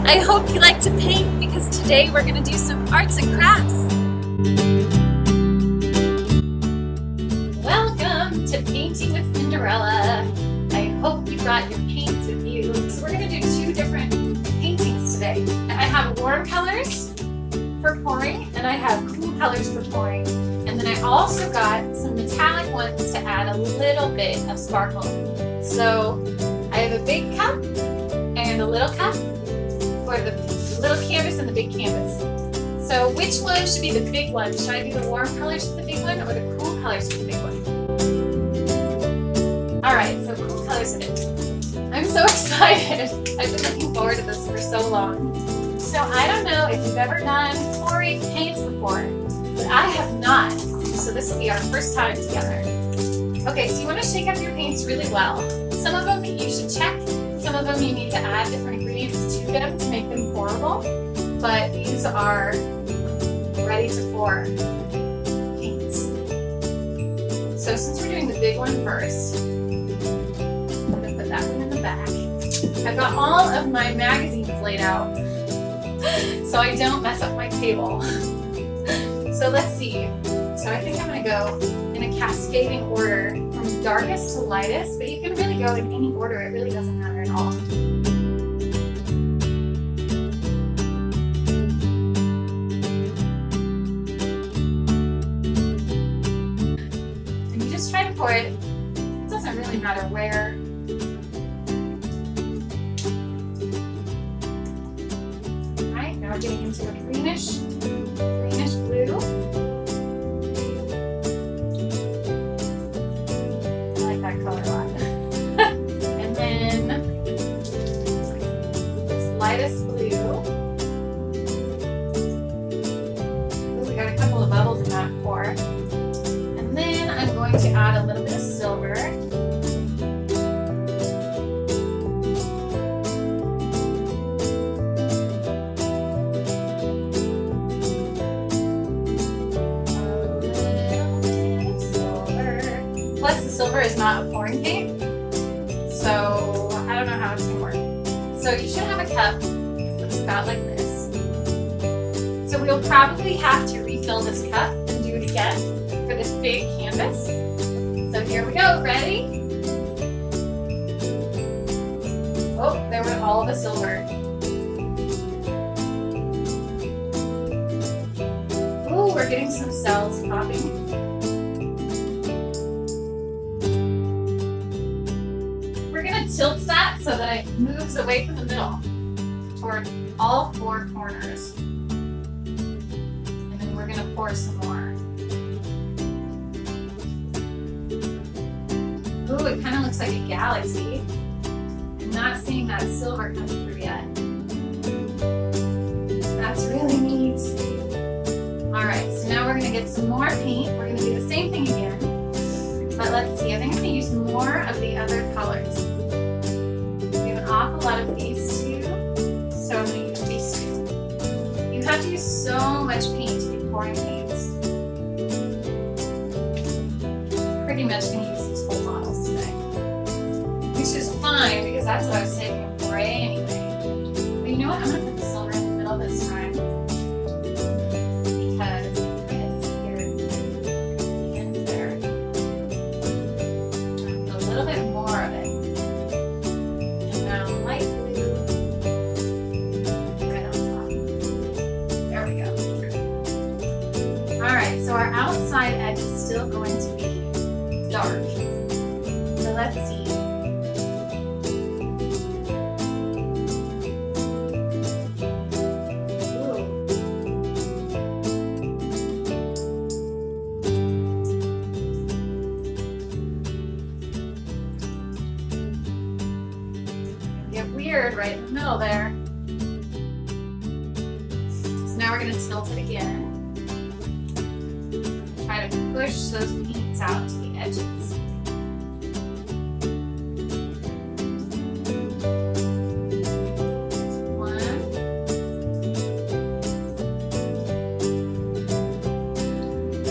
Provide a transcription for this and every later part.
I hope you like to paint because today we're going to do some arts and crafts. Welcome to Painting with Cinderella. I hope you brought your paints with you. So we're going to do two different paintings today. I have warm colors for pouring and I have cool colors for pouring. And then I also got some metallic ones to add a little bit of sparkle. So I have a big cup and a little cup for the little canvas and the big canvas. So which one should be the big one? Should I do the warm colors for the big one or the cool colors for the big one? Alright, so cool colors it is. I'm so excited. I've been looking forward to this for so long. So I don't know if you've ever done pouring paints before, but I have not. So this will be our first time together. Okay, so you want to shake up your paints really well. Some of them you should check. Some of them you need to add different ingredients to them to make them pourable. But these are ready to pour paints. So since we're doing the big one first, I'm going to put that one in the back. I've got all of my magazines laid out so I don't mess up my table. So let's see. So I think I'm going to go in a cascading order from darkest to lightest, but you can really go in any order. It really doesn't matter at all. And you just try to pour it. It doesn't really matter where. All right, now we're getting into a greenish blue. Color a lot. And then this lightest blue. Ooh, we got a couple of bubbles in that pour. And then I'm going to add a little bit of silver. Plus the silver is not a pouring paint, so I don't know how it's going to work. So you should have a cup that's about like this. So we'll probably have to refill this cup and do it again for this big canvas. So here we go, ready? Oh, there went all the silver. Oh, we're getting some cells popping. Tilt that so that it moves away from the middle toward all four corners. And then we're going to pour some more. Ooh, it kind of looks like a galaxy. I'm not seeing that silver come through yet. That's really neat. Alright, so now we're going to get some more paint. We're going to do the same thing again. But let's see, I think I'm going to use more of the other colors. Awful lot of these two, so I'm going to use these two. You have to use so much paint to be pouring paints. Pretty much going to use these whole bottles today, which is fine because that's what I was saving for anyway. But you know what? I'm going to put the silver in the middle this time because it's here and there. A little bit more of it. Light blue right on top. There we go. Alright, so our outside edge is still going to be dark. So let's see. Ooh. Get weird right in the middle there. So now we're going to tilt it again. Try to push those paints out to the edges. One. Two.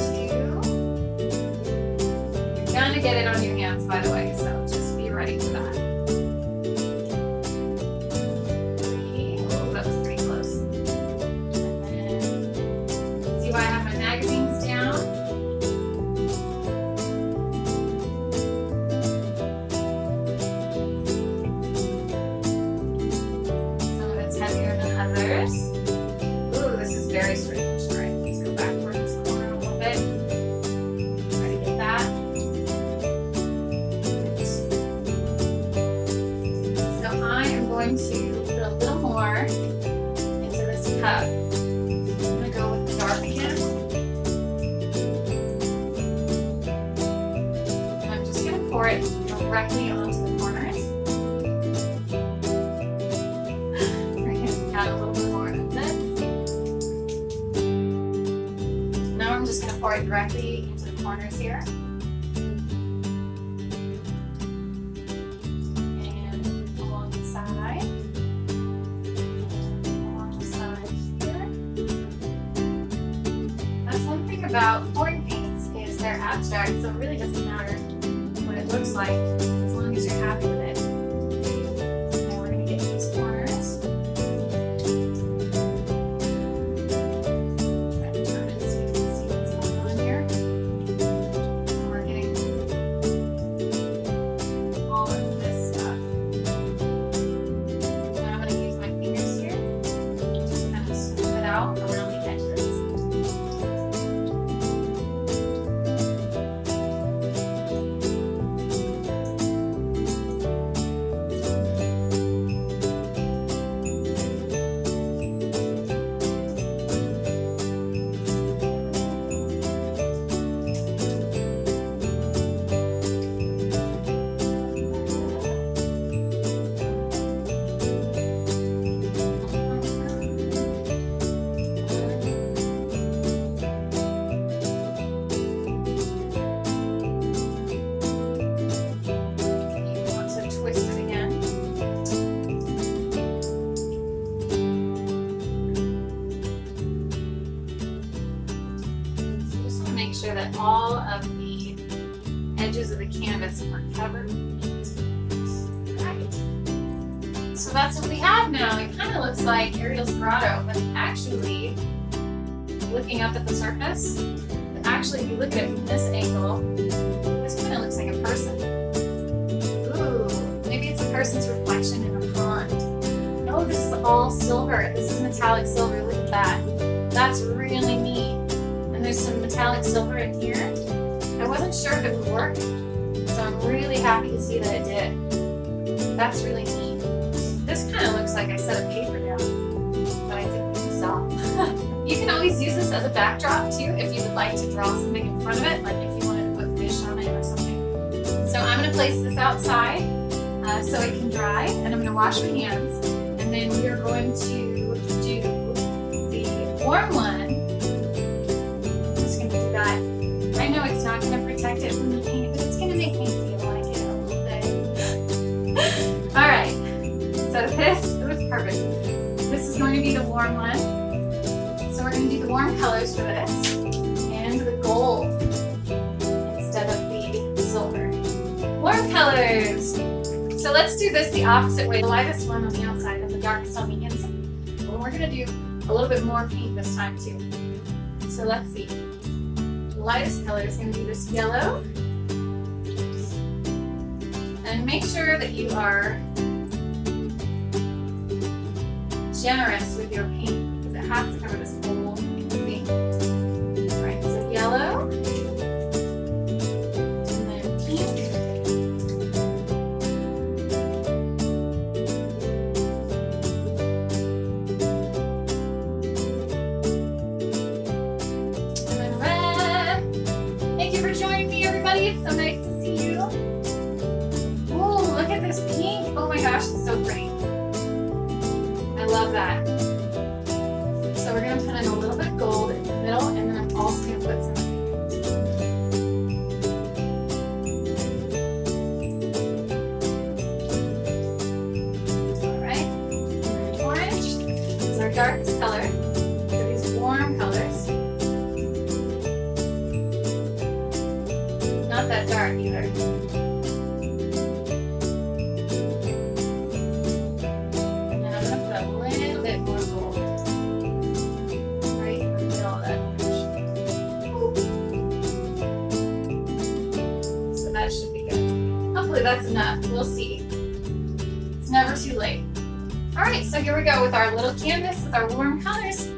You're going to get it on your hands, by the way, so just be ready for that. 3. Oh, that was going to put a little more into this cup. I'm going to go with the dark again. And I'm just going to pour it directly onto the corners. We're going to add a little bit more of this. Now I'm just going to pour it directly into the corners here. About pouring paints is they're abstract, so it really doesn't matter what it looks like as long as you're happy with it. Now we're going to get these corners. Try to turn it so you can see what's going on here. And we're getting all of this stuff. Now I'm going to use my fingers here, just kind of smooth it out around the edges. Make sure that all of the edges of the canvas are covered. Right. So that's what we have now. It kind of looks like Ariel's grotto, but actually, looking up at the surface, actually if you look at it from this angle, this kind of looks like a person. Ooh, maybe it's a person's reflection in a pond. Oh, this is all silver. This is metallic silver. Look at that. That's really neat. And there's some metallic silver in here. I wasn't sure if it would work, so I'm really happy to see that it did. That's really neat. This kind of looks like I set a paper down, but I didn't myself. You can always use this as a backdrop too if you would like to draw something in front of it, like if you wanted to put fish on it or something. So I'm going to place this outside so it can dry, and I'm going to wash my hands, and then we are going to do the warm one. I know it's not going to protect it from the paint, but it's going to make me feel like it a little bit. Alright, so this was perfect. This is going to be the warm one. So we're going to do the warm colors for this, and the gold instead of the silver. Warm colors! So let's do this the opposite way. The lightest one on the outside and the darkest on the inside. Well, we're going to do a little bit more pink this time too. So let's see. Lightest color is going to be this yellow, and make sure that you are generous with your paint because it has to cover this whole thing. Alright, so yellow, and then pink, and then red. Thank you for joining me, everybody. It's so nice to see you. Oh, look at this pink. Oh my gosh, it's so pretty. I love that. So we're going to put in a little bit of gold in the middle, and then I'm also going to put some Alright, and then orange is our darkest color. So these warm colors. Not that dark either. And then I'm going to put a little bit more gold right in the middle of that orange. So that should be good. Hopefully that's enough. We'll see. It's never too late. Alright, so here we go with our little canvas with our warm colors.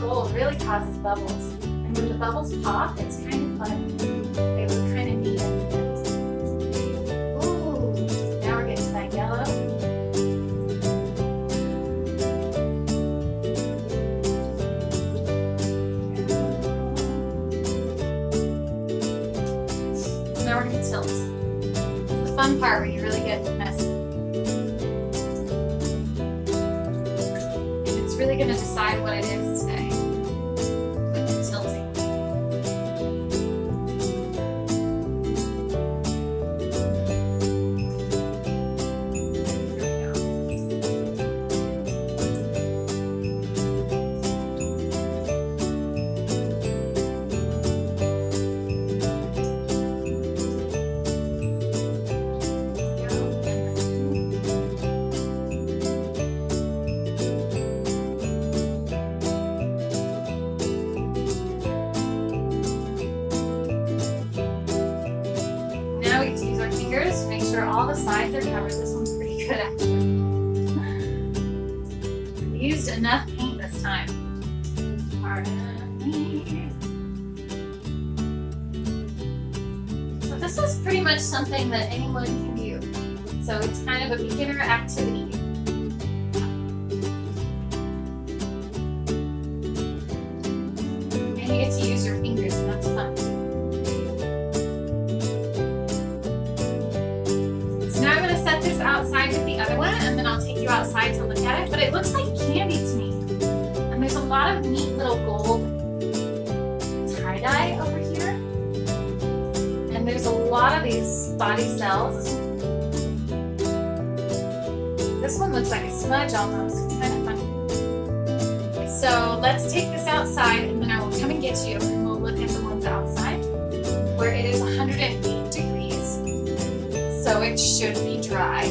Gold really causes bubbles. And when the bubbles pop, it's kind of fun. They look kind of neat at the end. Ooh, now we're getting to that yellow. So now we're going to tilt. It's the fun part where you really get messy. And it's really going to decide what it is today with the tilting. Now we get to use our fingers to make sure all the sides are covered. This one's pretty good actually. We used enough paint this time. So this is pretty much something that anyone can do. So it's kind of a beginner activity. And you get to use your fingers, and that's fun. So now I'm going to set this outside with the other one, and then I'll take you outside to look at it. But it looks like candy to me. And there's a lot of neat little gold tie-dye over here. And there's a lot of these body cells. This one looks like a smudge almost. It's kind of funny. So let's take this outside, and then I will come and get you, and we'll look at the ones outside where it is 108 degrees. So it should be dry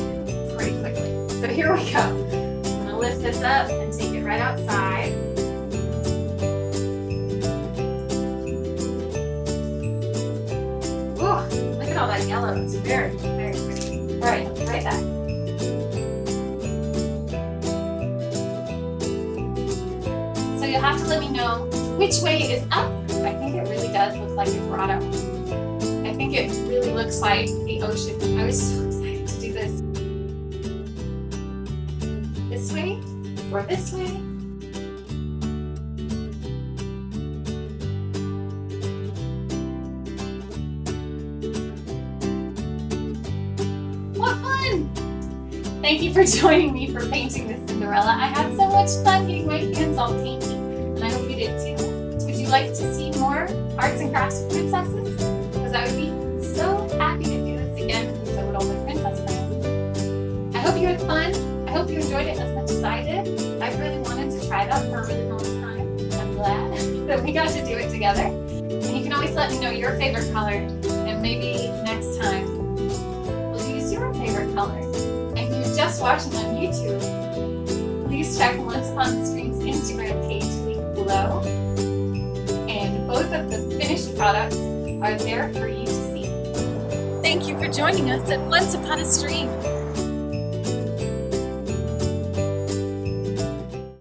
pretty quickly. So here we go. I'm going to lift this up and take it right outside. Ooh, look at all that yellow. It's very, very pretty. All right, I'll be right back. So you'll have to let me know which way is up. I think it really does look like a grotto. I think it really looks like the ocean. I was so excited to do this. This way or this way. What fun! Thank you for joining me for painting this Cinderella. I had so much fun getting my hands all painty, and I hope you did too. Would you like to see more arts and crafts with princesses? Because I would be so happy to do this again, and so would all the princess friends. I hope you had fun. I hope you enjoyed it as much as I did. I really wanted to try that for a really long time. I'm glad that we got to do it together. And you can always let me know your favorite color, and maybe next time we'll use your favorite color. And if you're just watching on YouTube, please check Once Upon a Stream's Instagram page linked below. And both of the finished products are there for you to see. Thank you for joining us at Once Upon a Stream.